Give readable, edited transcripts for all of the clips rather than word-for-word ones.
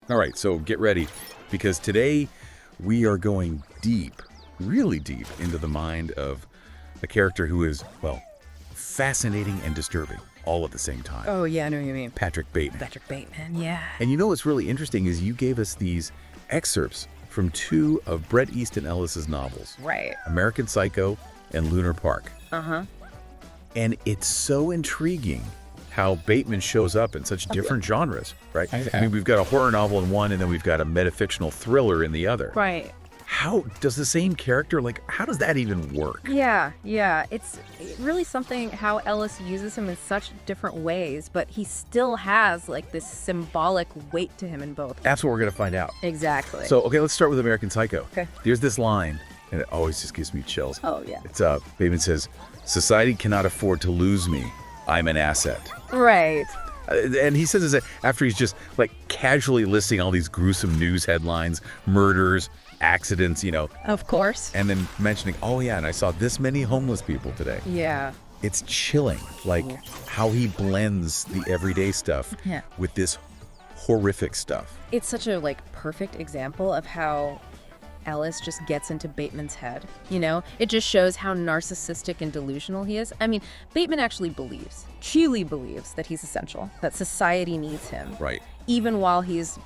All right, so get ready, because today we are going deep, really deep, into the mind of a character who is, well, fascinating and disturbing all at the same time. Oh, yeah, I know what you mean. Patrick Bateman. Patrick Bateman, yeah. And you know what's really interesting is you gave us these excerpts from two of Bret Easton Ellis's novels. Right. American Psycho and Lunar Park. Uh-huh. And it's so intriguing how Bateman shows up in such different genres, right? I mean, we've got a horror novel in one, and then we've got a metafictional thriller in the other. Right. How does the same character, how does that even work? Yeah. It's really something how Ellis uses him in such different ways, but he still has, this symbolic weight to him in both. That's what we're going to find out. Exactly. So, okay, let's start with American Psycho. Okay. There's this line, and it always just gives me chills. Oh, yeah. It's, Bateman says, "Society cannot afford to lose me. I'm an asset." Right. And he says this after he's just casually listing all these gruesome news headlines, murders, accidents, Of course. and then mentioning, oh yeah, and I saw this many homeless people today. Yeah. It's chilling, how he blends the everyday stuff Yeah. with this horrific stuff. It's such a perfect example of how Ellis just gets into Bateman's head. It just shows how narcissistic and delusional he is. I mean, Bateman actually truly believes that he's essential, that society needs him. Right. Even while he's,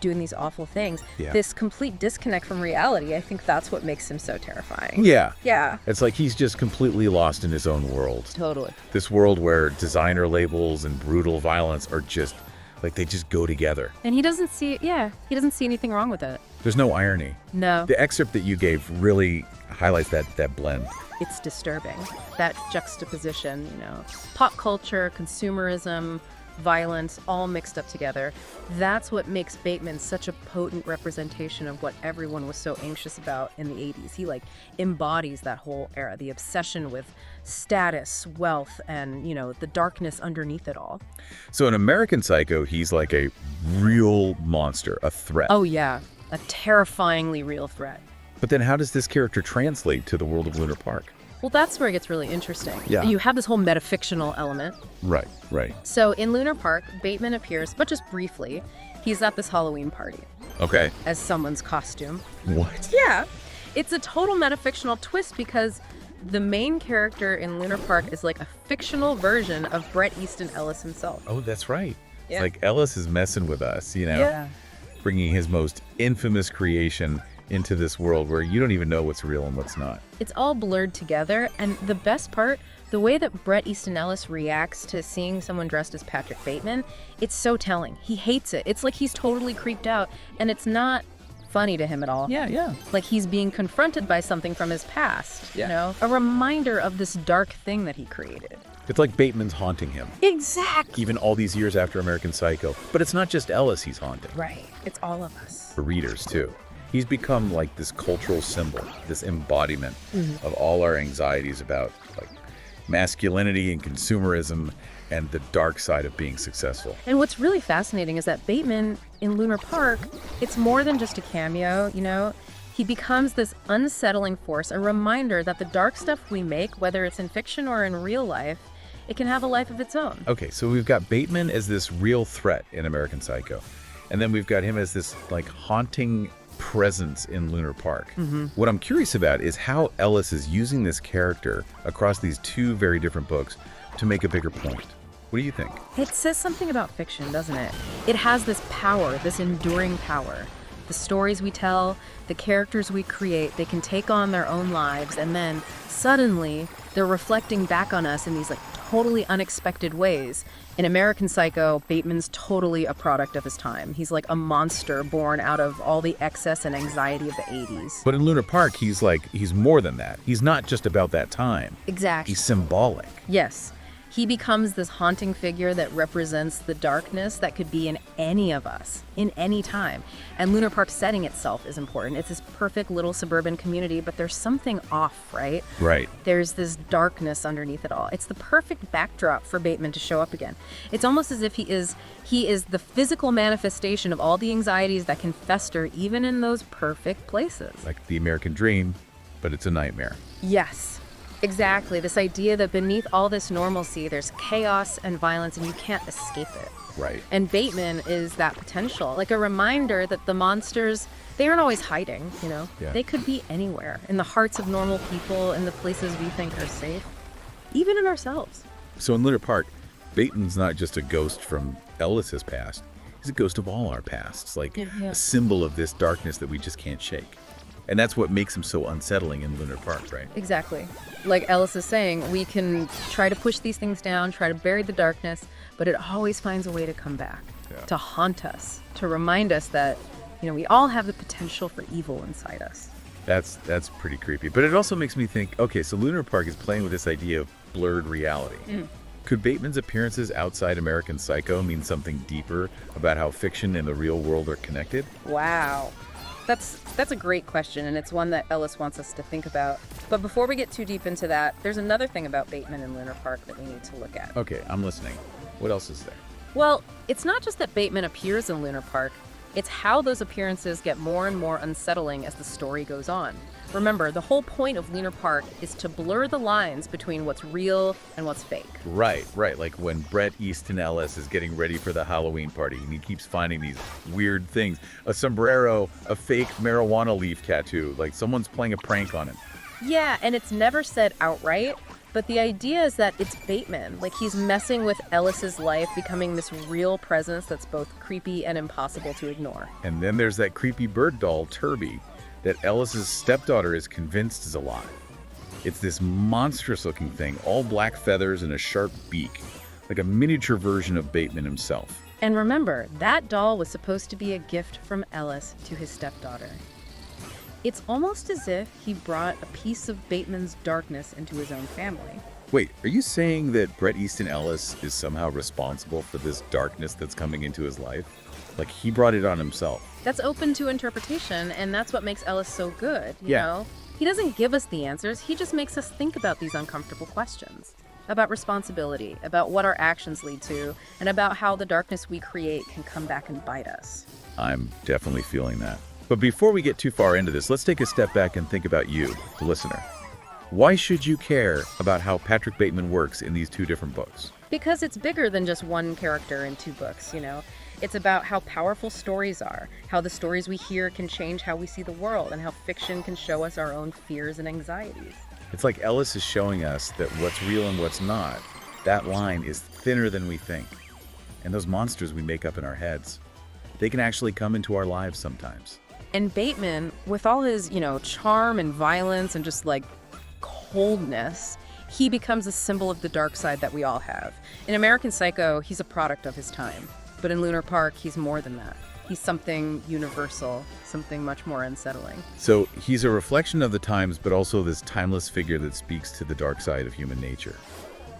doing these awful things. Yeah. This complete disconnect from reality, I think that's what makes him so terrifying. Yeah. Yeah. It's like he's just completely lost in his own world. Totally. This world where designer labels and brutal violence are just, they just go together. And he doesn't see anything wrong with it. There's no irony. No. The excerpt that you gave really highlights that blend. It's disturbing. That juxtaposition, pop culture, consumerism, violence, all mixed up together. That's what makes Bateman such a potent representation of what everyone was so anxious about in the 80s. He embodies that whole era, the obsession with status, wealth, and, the darkness underneath it all. So in American Psycho, he's like a real monster, a threat. Oh, yeah. A terrifyingly real threat. But then how does this character translate to the world of Lunar Park? Well, that's where it gets really interesting. Yeah. You have this whole metafictional element. Right. So in Lunar Park, Bateman appears, but just briefly. He's at this Halloween party Okay. as someone's costume. What? Yeah. It's a total metafictional twist because the main character in Lunar Park is a fictional version of Bret Easton Ellis himself. Oh, that's right. Yeah. It's Ellis is messing with us, Yeah. bringing his most infamous creation into this world where you don't even know what's real and what's not. It's all blurred together, and the best part, the way that Bret Easton Ellis reacts to seeing someone dressed as Patrick Bateman, it's so telling. He hates it. It's he's totally creeped out, and it's not funny to him at all. Yeah. He's being confronted by something from his past, Yeah. a reminder of this dark thing that he created. It's like Bateman's haunting him, Exactly. even all these years after American Psycho. But it's not just Ellis he's haunting. Right. It's all of us. For readers, too. He's become this cultural symbol, this embodiment of all our anxieties about masculinity and consumerism and the dark side of being successful. And what's really fascinating is that Bateman in Lunar Park, it's more than just a cameo, He becomes this unsettling force, a reminder that the dark stuff we make, whether it's in fiction or in real life, it can have a life of its own. Okay, so we've got Bateman as this real threat in American Psycho. And then we've got him as this haunting presence in Lunar Park. What I'm curious about is how Ellis is using this character across these two very different books to make a bigger point. What do you think? It says something about fiction, doesn't it? It has this power, this enduring power. The stories we tell, the characters we create, they can take on their own lives, and then suddenly they're reflecting back on us in these totally unexpected ways. In American Psycho, Bateman's totally a product of his time. He's a monster born out of all the excess and anxiety of the 80s. But in Lunar Park, he's more than that. He's not just about that time. Exactly. He's symbolic. Yes. He becomes this haunting figure that represents the darkness that could be in any of us, in any time. And Lunar Park's setting itself is important. It's this perfect little suburban community, but there's something off, right? Right. There's this darkness underneath it all. It's the perfect backdrop for Bateman to show up again. It's almost as if he is the physical manifestation of all the anxieties that can fester even in those perfect places. Like the American dream, but it's a nightmare. Yes. Exactly, this idea that beneath all this normalcy, there's chaos and violence and you can't escape it. Right. And Bateman is that potential, like a reminder that the monsters, they aren't always hiding, you know? Yeah. They could be anywhere, in the hearts of normal people, in the places we think are safe, even in ourselves. So in Lunar Park, Bateman's not just a ghost from Ellis's past. He's a ghost of all our pasts, like Yeah. a symbol of this darkness that we just can't shake. And that's what makes him so unsettling in Lunar Park, right? Exactly. Like Ellis is saying, we can try to push these things down, try to bury the darkness, but it always finds a way to come back, to haunt us, to remind us that, you know, we all have the potential for evil inside us. That's pretty creepy. But it also makes me think, okay, so Lunar Park is playing with this idea of blurred reality. Could Bateman's appearances outside American Psycho mean something deeper about how fiction and the real world are connected? Wow. That's a great question, and it's one that Ellis wants us to think about. But before we get too deep into that, there's another thing about Bateman and Lunar Park that we need to look at. Okay, I'm listening. What else is there? Well, it's not just that Bateman appears in Lunar Park, it's how those appearances get more and more unsettling as the story goes on. Remember, the whole point of Lunar Park is to blur the lines between what's real and what's fake. Right. Like when Bret Easton Ellis is getting ready for the Halloween party and he keeps finding these weird things. A sombrero, a fake marijuana leaf tattoo, like someone's playing a prank on him. Yeah, and it's never said outright, but the idea is that it's Bateman. Like he's messing with Ellis's life, becoming this real presence that's both creepy and impossible to ignore. And then there's that creepy bird doll, Turby, that Ellis's stepdaughter is convinced is alive. It's this monstrous-looking thing, all black feathers and a sharp beak, like a miniature version of Bateman himself. And remember, that doll was supposed to be a gift from Ellis to his stepdaughter. It's almost as if he brought a piece of Bateman's darkness into his own family. Wait, are you saying that Bret Easton Ellis is somehow responsible for this darkness that's coming into his life? Like he brought it on himself? That's open to interpretation, and that's what makes Ellis so good, you Yeah. know? He doesn't give us the answers, he just makes us think about these uncomfortable questions. About responsibility, about what our actions lead to, and about how the darkness we create can come back and bite us. I'm definitely feeling that. But before we get too far into this, let's take a step back and think about you, the listener. Why should you care about how Patrick Bateman works in these two different books? Because it's bigger than just one character in two books, you know? It's about how powerful stories are, how the stories we hear can change how we see the world, and how fiction can show us our own fears and anxieties. It's like Ellis is showing us that what's real and what's not, that line is thinner than we think. And those monsters we make up in our heads, they can actually come into our lives sometimes. And Bateman, with all his, you know, charm and violence and just like coldness, he becomes a symbol of the dark side that we all have. In American Psycho, he's a product of his time. But in Lunar Park, he's more than that. He's something universal, something much more unsettling. So he's a reflection of the times, but also this timeless figure that speaks to the dark side of human nature.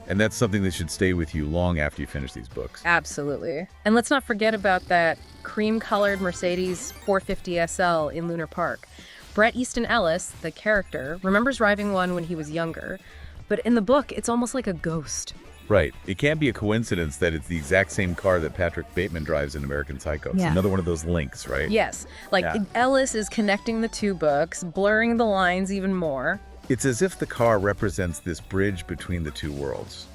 And that's something that should stay with you long after you finish these books. Absolutely. And let's not forget about that cream-colored Mercedes 450 SL in Lunar Park. Bret Easton Ellis, the character, remembers driving one when he was younger, but in the book, it's almost like a ghost. Right. It can't be a coincidence that it's the exact same car that Patrick Bateman drives in American Psycho. It's another one of those links, right? Yes. Like, Ellis is connecting the two books, blurring the lines even more. It's as if the car represents this bridge between the two worlds.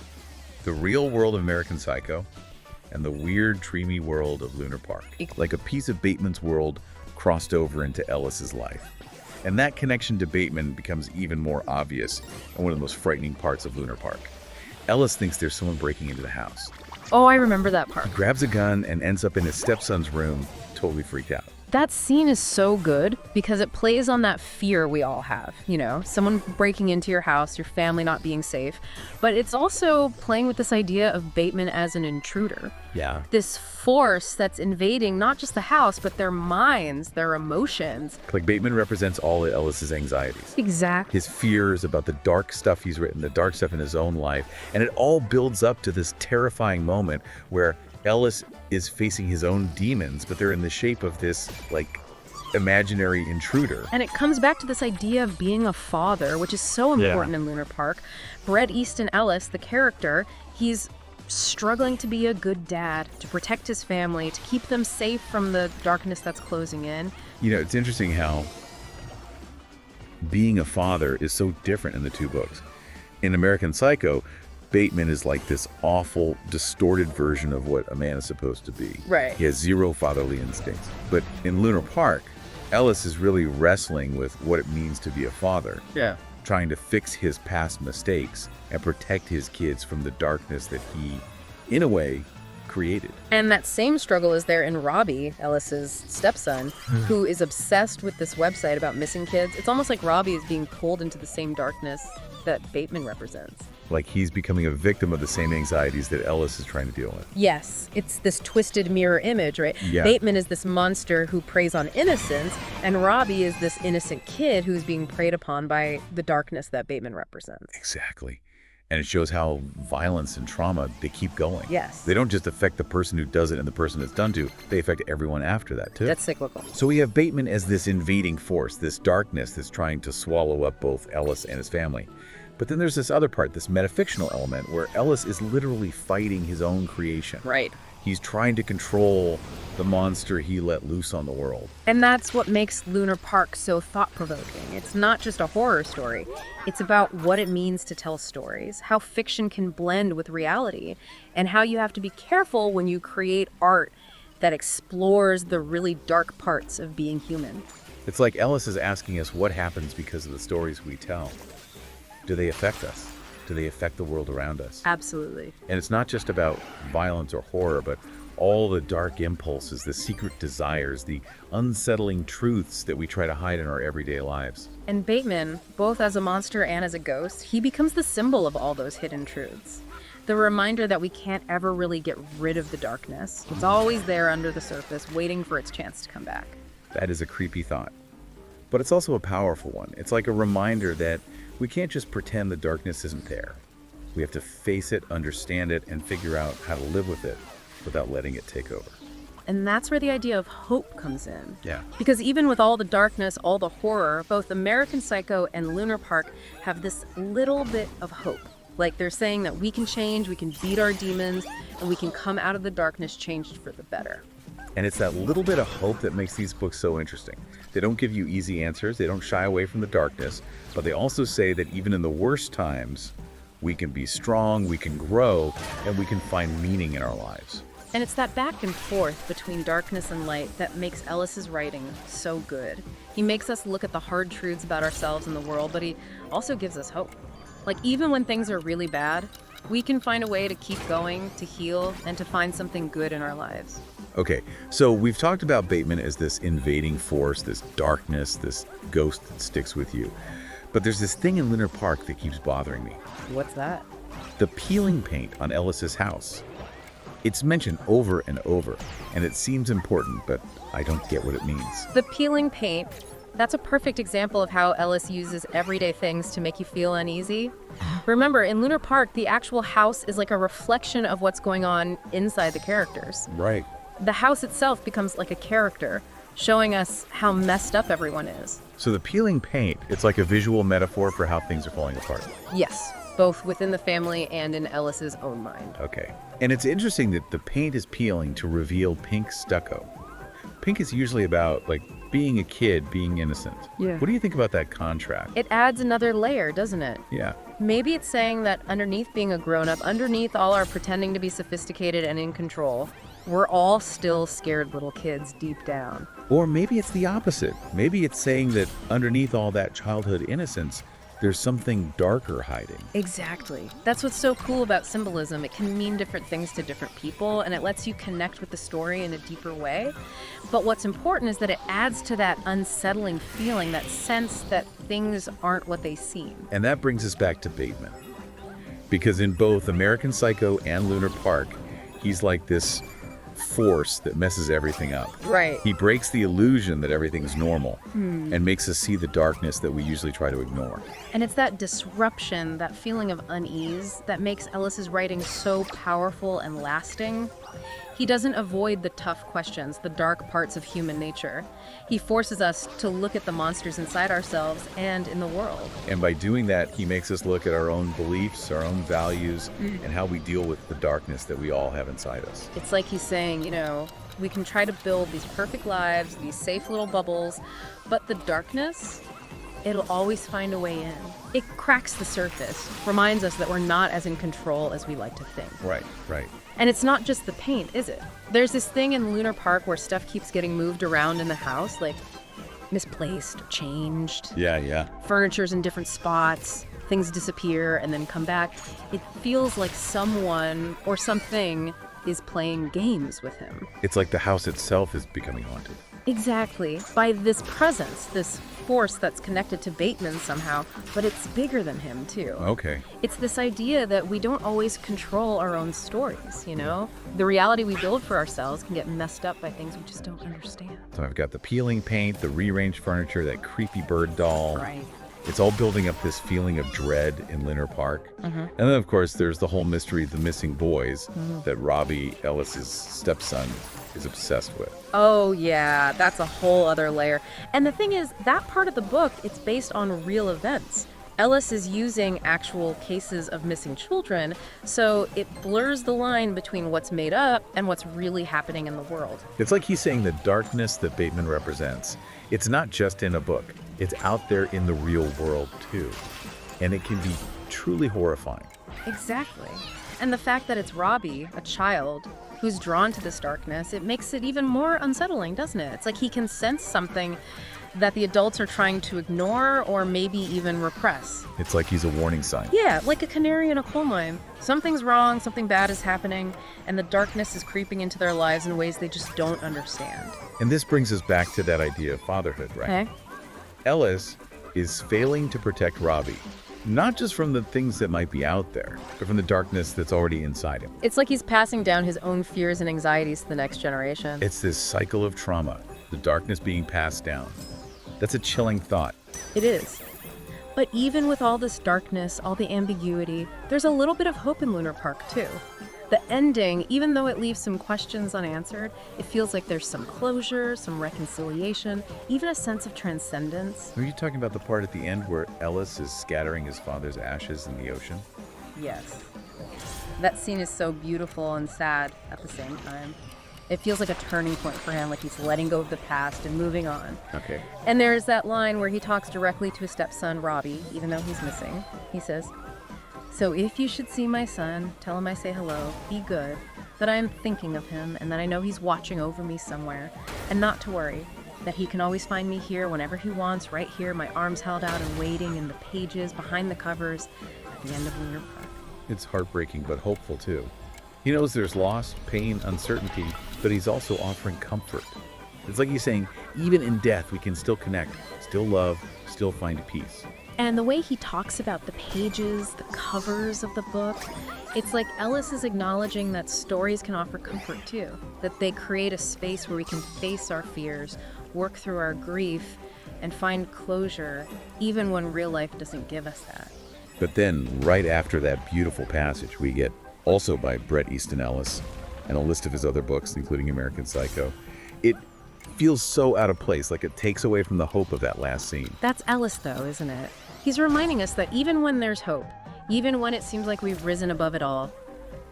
The real world of American Psycho and the weird, dreamy world of Lunar Park. Like a piece of Bateman's world crossed over into Ellis's life. And that connection to Bateman becomes even more obvious and one of the most frightening parts of Lunar Park. Ellis thinks there's someone breaking into the house. Oh, I remember that part. He grabs a gun and ends up in his stepson's room, totally freaked out. That scene is so good because it plays on that fear we all have, you know, someone breaking into your house, your family not being safe. But it's also playing with this idea of Bateman as an intruder. Yeah. This force that's invading not just the house, but their minds, their emotions. Like Bateman represents all of Ellis's anxieties. Exactly. His fears about the dark stuff he's written, the dark stuff in his own life. And it all builds up to this terrifying moment where Ellis is facing his own demons, but they're in the shape of this, like, imaginary intruder. And it comes back to this idea of being a father, which is so important in Lunar Park. Bret Easton Ellis, the character, he's struggling to be a good dad, to protect his family, to keep them safe from the darkness that's closing in. You know, it's interesting how being a father is so different in the two books. In American Psycho, Bateman is like this awful, distorted version of what a man is supposed to be. Right. He has zero fatherly instincts. But in Lunar Park, Ellis is really wrestling with what it means to be a father. Yeah. Trying to fix his past mistakes and protect his kids from the darkness that he, in a way, created. And that same struggle is there in Robbie, Ellis's stepson, who is obsessed with this website about missing kids. It's almost like Robbie is being pulled into the same darkness that Bateman represents. Like he's becoming a victim of the same anxieties that Ellis is trying to deal with. Yes, it's this twisted mirror image, right? Yeah. Bateman is this monster who preys on innocence, and Robbie is this innocent kid who's being preyed upon by the darkness that Bateman represents. Exactly. And it shows how violence and trauma, they keep going. Yes. They don't just affect the person who does it and the person it's done to, they affect everyone after that, too. That's cyclical. So we have Bateman as this invading force, this darkness that's trying to swallow up both Ellis and his family. But then there's this other part, this metafictional element, where Ellis is literally fighting his own creation. Right. He's trying to control the monster he let loose on the world. And that's what makes Lunar Park so thought-provoking. It's not just a horror story. It's about what it means to tell stories, how fiction can blend with reality, and how you have to be careful when you create art that explores the really dark parts of being human. It's like Ellis is asking us what happens because of the stories we tell. Do they affect us? Do they affect the world around us? Absolutely. And it's not just about violence or horror, but all the dark impulses, the secret desires, the unsettling truths that we try to hide in our everyday lives. And Bateman, both as a monster and as a ghost, he becomes the symbol of all those hidden truths. The reminder that we can't ever really get rid of the darkness. It's always there under the surface, waiting for its chance to come back. That is a creepy thought. But it's also a powerful one. It's like a reminder that we can't just pretend the darkness isn't there. We have to face it, understand it, and figure out how to live with it without letting it take over. And that's where the idea of hope comes in. Yeah. Because even with all the darkness, all the horror, both American Psycho and Lunar Park have this little bit of hope. Like they're saying that we can change, we can beat our demons, and we can come out of the darkness changed for the better. And it's that little bit of hope that makes these books so interesting. They don't give you easy answers, they don't shy away from the darkness, but they also say that even in the worst times, we can be strong, we can grow, and we can find meaning in our lives. And it's that back and forth between darkness and light that makes Ellis's writing so good. He makes us look at the hard truths about ourselves and the world, but he also gives us hope. Like even when things are really bad, we can find a way to keep going, to heal, and to find something good in our lives. Okay, so we've talked about Bateman as this invading force, this darkness, this ghost that sticks with you. But there's this thing in Lunar Park that keeps bothering me. What's that? The peeling paint on Ellis's house. It's mentioned over and over, and it seems important, but I don't get what it means. The peeling paint, that's a perfect example of how Ellis uses everyday things to make you feel uneasy. Remember, in Lunar Park, the actual house is like a reflection of what's going on inside the characters. Right. The house itself becomes like a character, showing us how messed up everyone is. So the peeling paint, it's like a visual metaphor for how things are falling apart. Yes, both within the family and in Ellis's own mind. Okay. And it's interesting that the paint is peeling to reveal pink stucco. Pink is usually about, like, being a kid, being innocent. Yeah. What do you think about that contrast? It adds another layer, doesn't it? Yeah. Maybe it's saying that underneath being a grown-up, underneath all our pretending to be sophisticated and in control, we're all still scared little kids deep down. Or maybe it's the opposite. Maybe it's saying that underneath all that childhood innocence, there's something darker hiding. Exactly. That's what's so cool about symbolism. It can mean different things to different people, and it lets you connect with the story in a deeper way. But what's important is that it adds to that unsettling feeling, that sense that things aren't what they seem. And that brings us back to Bateman. Because in both American Psycho and Lunar Park, he's like this force that messes everything up. Right. He breaks the illusion that everything's normal and makes us see the darkness that we usually try to ignore. And it's that disruption, that feeling of unease, that makes Ellis's writing so powerful and lasting. He doesn't avoid the tough questions, the dark parts of human nature. He forces us to look at the monsters inside ourselves and in the world. And by doing that, he makes us look at our own beliefs, our own values, and how we deal with the darkness that we all have inside us. It's like he's saying, we can try to build these perfect lives, these safe little bubbles, but the darkness, it'll always find a way in. It cracks the surface, reminds us that we're not as in control as we like to think. Right, right. And it's not just the paint, is it? There's this thing in Lunar Park where stuff keeps getting moved around in the house, like misplaced or changed. Yeah. Furniture's in different spots, things disappear and then come back. It feels like someone or something is playing games with him. It's like the house itself is becoming haunted. Exactly. By this presence, this force that's connected to Bateman somehow, but it's bigger than him, too. Okay. It's this idea that we don't always control our own stories, you know? The reality we build for ourselves can get messed up by things we just don't understand. So I've got the peeling paint, the rearranged furniture, that creepy bird doll. Right. It's all building up this feeling of dread in Lunar Park. And then, of course, there's the whole mystery of the missing boys that Robbie, Ellis's stepson, is obsessed with. Oh, yeah, that's a whole other layer. And the thing is, that part of the book, it's based on real events. Ellis is using actual cases of missing children, so it blurs the line between what's made up and what's really happening in the world. It's like he's saying the darkness that Bateman represents, it's not just in a book. It's out there in the real world, too. And it can be truly horrifying. Exactly. And the fact that it's Robbie, a child, who's drawn to this darkness, it makes it even more unsettling, doesn't it? It's like he can sense something that the adults are trying to ignore or maybe even repress. It's like he's a warning sign. Yeah, like a canary in a coal mine. Something's wrong, something bad is happening, and the darkness is creeping into their lives in ways they just don't understand. And this brings us back to that idea of fatherhood, right? Okay? Ellis is failing to protect Robbie, not just from the things that might be out there, but from the darkness that's already inside him. It's like he's passing down his own fears and anxieties to the next generation. It's this cycle of trauma, the darkness being passed down. That's a chilling thought. It is. But even with all this darkness, all the ambiguity, there's a little bit of hope in Lunar Park, too. The ending, even though it leaves some questions unanswered, it feels like there's some closure, some reconciliation, even a sense of transcendence. Are you talking about the part at the end where Ellis is scattering his father's ashes in the ocean? Yes. That scene is so beautiful and sad at the same time. It feels like a turning point for him, like he's letting go of the past and moving on. Okay. And there's that line where he talks directly to his stepson, Robbie, even though he's missing. He says, "So if you should see my son, tell him I say hello, be good, that I am thinking of him and that I know he's watching over me somewhere, and not to worry, that he can always find me here whenever he wants, right here, my arms held out and waiting in the pages, behind the covers, at the end of Lunar Park." It's heartbreaking, but hopeful, too. He knows there's loss, pain, uncertainty, but he's also offering comfort. It's like he's saying, even in death, we can still connect, still love, still find peace. And the way he talks about the pages, the covers of the book, it's like Ellis is acknowledging that stories can offer comfort too, that they create a space where we can face our fears, work through our grief, and find closure, even when real life doesn't give us that. But then, right after that beautiful passage, we get, also by Bret Easton Ellis, and a list of his other books, including American Psycho, it feels so out of place, like it takes away from the hope of that last scene. That's Ellis, though, isn't it? He's reminding us that even when there's hope, even when it seems like we've risen above it all,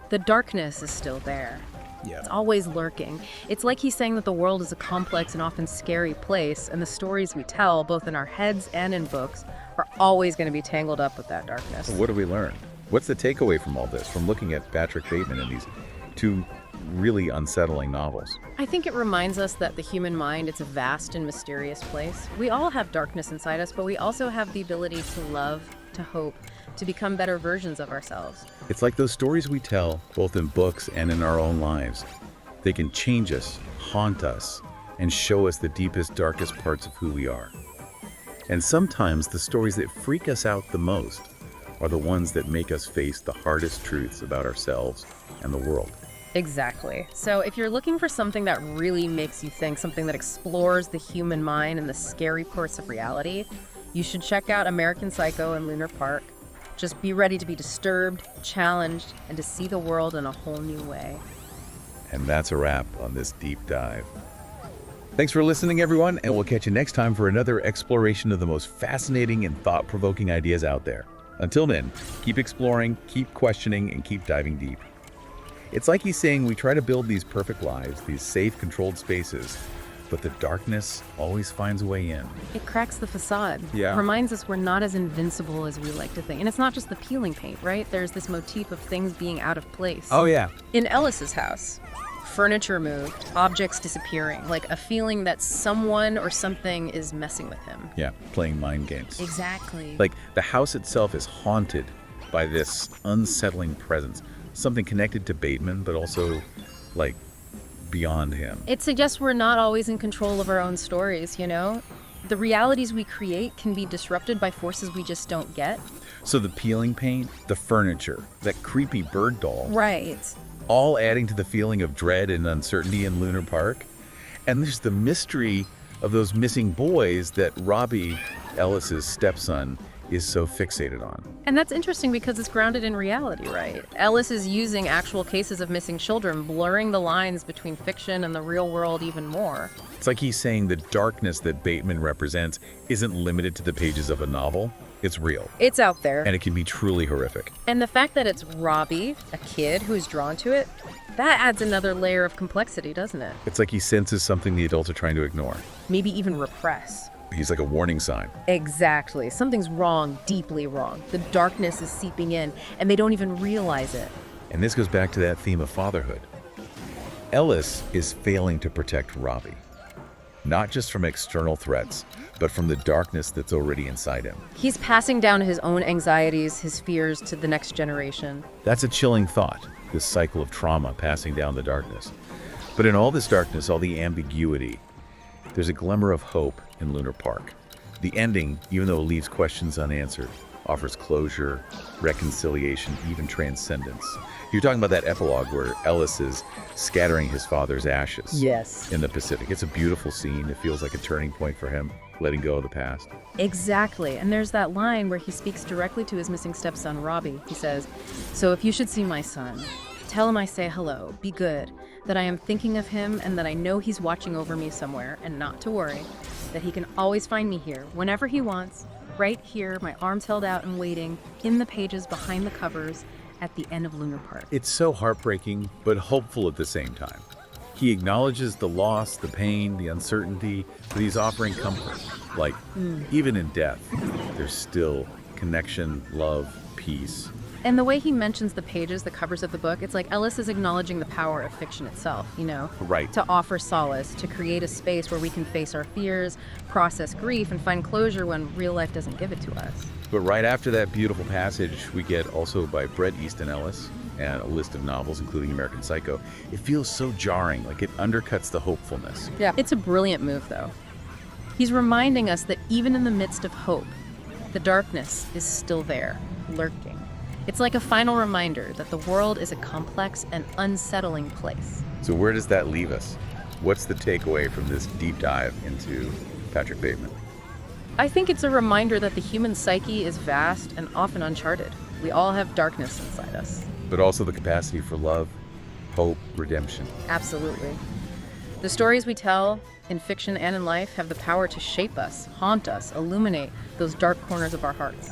the darkness is still there. Yeah. It's always lurking. It's like he's saying that the world is a complex and often scary place, and the stories we tell, both in our heads and in books, are always going to be tangled up with that darkness. What do we learn? What's the takeaway from all this, from looking at Patrick Bateman and these two really unsettling novels? I think it reminds us that the human mind, it's a vast and mysterious place. We all have darkness inside us, but we also have the ability to love, to hope, to become better versions of ourselves. It's like those stories we tell, both in books and in our own lives. They can change us, haunt us, and show us the deepest, darkest parts of who we are. And sometimes the stories that freak us out the most are the ones that make us face the hardest truths about ourselves and the world. Exactly. So if you're looking for something that really makes you think, something that explores the human mind and the scary parts of reality, you should check out American Psycho and Lunar Park. Just be ready to be disturbed, challenged, and to see the world in a whole new way. And that's a wrap on this deep dive. Thanks for listening, everyone, and we'll catch you next time for another exploration of the most fascinating and thought-provoking ideas out there. Until then, keep exploring, keep questioning, and keep diving deep. It's like he's saying we try to build these perfect lives, these safe, controlled spaces, but the darkness always finds a way in. It cracks the facade. Yeah. Reminds us we're not as invincible as we like to think. And it's not just the peeling paint, right? There's this motif of things being out of place. Oh, yeah. In Ellis's house, furniture moved, objects disappearing, like a feeling that someone or something is messing with him. Yeah, playing mind games. Exactly. Like, the house itself is haunted by this unsettling presence. Something connected to Bateman, but also, like, beyond him. It suggests we're not always in control of our own stories, you know? The realities we create can be disrupted by forces we just don't get. So the peeling paint, the furniture, that creepy bird doll, Right. all adding to the feeling of dread and uncertainty in Lunar Park. And there's the mystery of those missing boys that Robbie, Ellis's stepson, is so fixated on. And that's interesting because it's grounded in reality, right? Ellis is using actual cases of missing children, blurring the lines between fiction and the real world even more. It's like he's saying the darkness that Bateman represents isn't limited to the pages of a novel. It's real. It's out there. And it can be truly horrific. And the fact that it's Robbie, a kid who is drawn to it, that adds another layer of complexity, doesn't it? It's like he senses something the adults are trying to ignore. Maybe even repress. He's like a warning sign. Exactly. Something's wrong, deeply wrong. The darkness is seeping in, and they don't even realize it. And this goes back to that theme of fatherhood. Ellis is failing to protect Robbie, not just from external threats, but from the darkness that's already inside him. He's passing down his own anxieties, his fears to the next generation. That's a chilling thought, this cycle of trauma passing down the darkness. But in all this darkness, all the ambiguity, there's a glimmer of hope in Lunar Park. The ending, even though it leaves questions unanswered, offers closure, reconciliation, even transcendence. You're talking about that epilogue where Ellis is scattering his father's ashes Yes. in the Pacific. It's a beautiful scene. It feels like a turning point for him, letting go of the past. Exactly. And there's that line where he speaks directly to his missing stepson, Robbie. He says, "So if you should see my son, tell him I say hello, be good, that I am thinking of him and that I know he's watching over me somewhere, and not to worry, that he can always find me here, whenever he wants, right here, my arms held out and waiting, in the pages behind the covers, at the end of Lunar Park." It's so heartbreaking, but hopeful at the same time. He acknowledges the loss, the pain, the uncertainty, but he's offering comfort. Like, even in death, there's still connection, love, peace. And the way he mentions the pages, the covers of the book, it's like Ellis is acknowledging the power of fiction itself, you know? Right. To offer solace, to create a space where we can face our fears, process grief, and find closure when real life doesn't give it to us. But right after that beautiful passage, we get also by Bret Easton Ellis and a list of novels, including American Psycho. It feels so jarring, like it undercuts the hopefulness. Yeah. It's a brilliant move, though. He's reminding us that even in the midst of hope, the darkness is still there, lurking. It's like a final reminder that the world is a complex and unsettling place. So where does that leave us? What's the takeaway from this deep dive into Patrick Bateman? I think it's a reminder that the human psyche is vast and often uncharted. We all have darkness inside us. But also the capacity for love, hope, redemption. Absolutely. The stories we tell in fiction and in life have the power to shape us, haunt us, illuminate those dark corners of our hearts.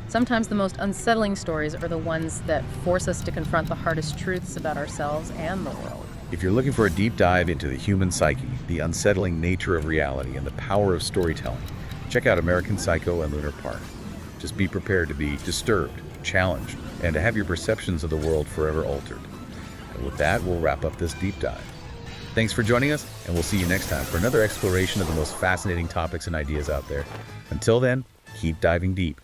Sometimes the most unsettling stories are the ones that force us to confront the hardest truths about ourselves and the world. If you're looking for a deep dive into the human psyche, the unsettling nature of reality, and the power of storytelling, check out American Psycho and Lunar Park. Just be prepared to be disturbed, challenged, and to have your perceptions of the world forever altered. And with that, we'll wrap up this deep dive. Thanks for joining us, and we'll see you next time for another exploration of the most fascinating topics and ideas out there. Until then, keep diving deep